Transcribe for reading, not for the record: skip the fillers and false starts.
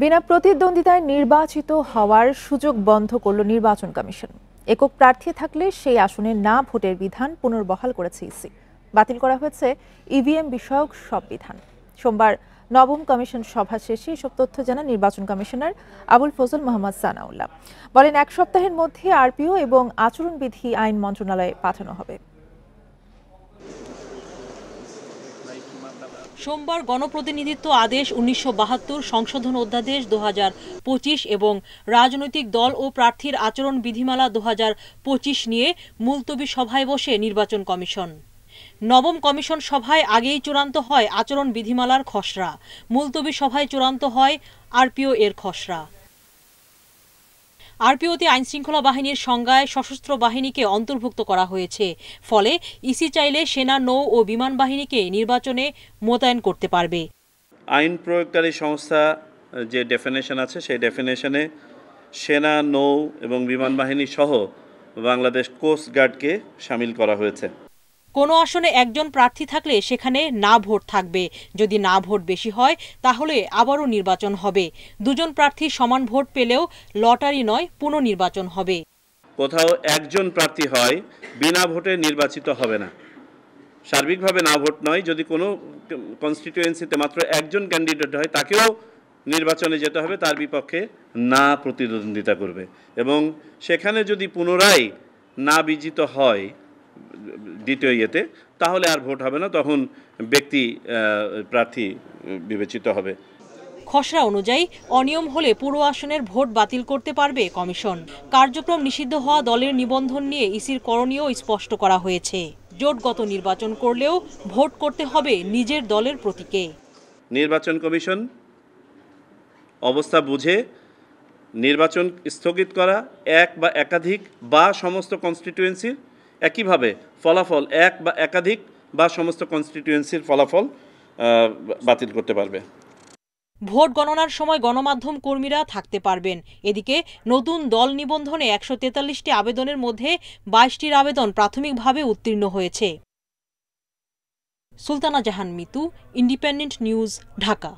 বিনা প্রতিদ্বন্দ্বিতায় নির্বাচিত হওয়ার সুযোগ বন্ধ করল নির্বাচন কমিশন। একক প্রার্থী থাকলে সেই আসনে না ভোটের বিধান পুনর্বহাল করেছে ইসি। বাতিল করা হয়েছে ইভিএম বিষয়ক সব বিধান। সোমবার নবম কমিশন সভা শেষে এসব তথ্য জানান নির্বাচন কমিশনার আবুল ফজল মোহাম্মদ সানাউল্লাহ। বলেন, এক সপ্তাহের মধ্যে আরপিও এবং আচরণবিধি আইন মন্ত্রণালয়ে পাঠানো হবে। সোমবার গণপ্রতিনিধিত্ব আদেশ ১৯৭২ সংশোধন অধ্যাদেশ ২০২৫ এবং রাজনৈতিক দল ও প্রার্থীর আচরণ বিধিমালা ২০২৫ নিয়ে মুলতবি সভায় বসে নির্বাচন কমিশন। নবম কমিশন সভায় আগেই চূড়ান্ত হয় আচরণ বিধিমালার খসড়া, মুলতবি সভায় চূড়ান্ত হয় আরপিও এর খসড়া। আরপিওতে আইনশৃঙ্খলা বাহিনীর সংজ্ঞায় সশস্ত্র বাহিনীকে অন্তর্ভুক্ত করা হয়েছে। ফলে ইসি চাইলে সেনা, নৌ ও বিমান বাহিনীকে নির্বাচনে মোতায়েন করতে পারবে। আইন প্রয়োগকারী সংস্থা যে ডেফিনেশন আছে সেই ডেফিনেশনে সেনা, নৌ এবং বিমান বাহিনী সহ বাংলাদেশ কোস্ট গার্ডকে শামিল করা হয়েছে। কোনো আসনে একজন প্রার্থী থাকলে সেখানে না ভোট থাকবে। যদি না ভোট বেশি হয় তাহলে আবারও নির্বাচন হবে। দুজন প্রার্থী সমান ভোট পেলেও লটারি নয়, পুনর্নির্বাচন হবে। কোথাও একজন প্রার্থী হয়, বিনা ভোটে নির্বাচিত হবে না। সার্বিকভাবে না ভোট নয়, যদি কোনো কনস্টিটিউয়েন্সিতে মাত্র একজন ক্যান্ডিডেট হয় তাকেও নির্বাচনে যেতে হবে, তার বিপক্ষে না প্রতিদ্বন্দ্বিতা করবে। এবং সেখানে যদি পুনরায় না বিজিত হয় দ্বিতীয় ইয়েতে, তাহলে আর ভোট হবে না, তখন ব্যক্তি প্রার্থী বিবেচিত হবে। খসড়া অনুযায়ী অনিয়ম হলে পুরো আসনের ভোট বাতিল করতে পারবে কমিশন। কার্যক্রম নিষিদ্ধ হওয়া দলের নিবন্ধন নিয়ে ইসির করণীয় স্পষ্ট করা হয়েছে। জোটগত নির্বাচন করলেও ভোট করতে হবে নিজের দলের প্রতীকে। নির্বাচন কমিশন অবস্থা বুঝে নির্বাচন স্থগিত করা, এক বা একাধিক বা সমস্ত কনস্টিটিউয়েন্সির একইভাবে ফলাফল, এক বা একাধিক বা সমস্ত কনস্টিটিউয়েন্সির ফলাফল বাতিল করতে পারবে। ভোট গণনার সময় গণমাধ্যম কর্মীরা থাকতে পারবেন। এদিকে নতুন দল নিবন্ধনে ১৪৩টি আবেদনের মধ্যে ২২টির আবেদন প্রাথমিকভাবে উত্তীর্ণ হয়েছে। সুলতানা জাহান মিতু, ইন্ডিপেন্ডেন্ট নিউজ, ঢাকা।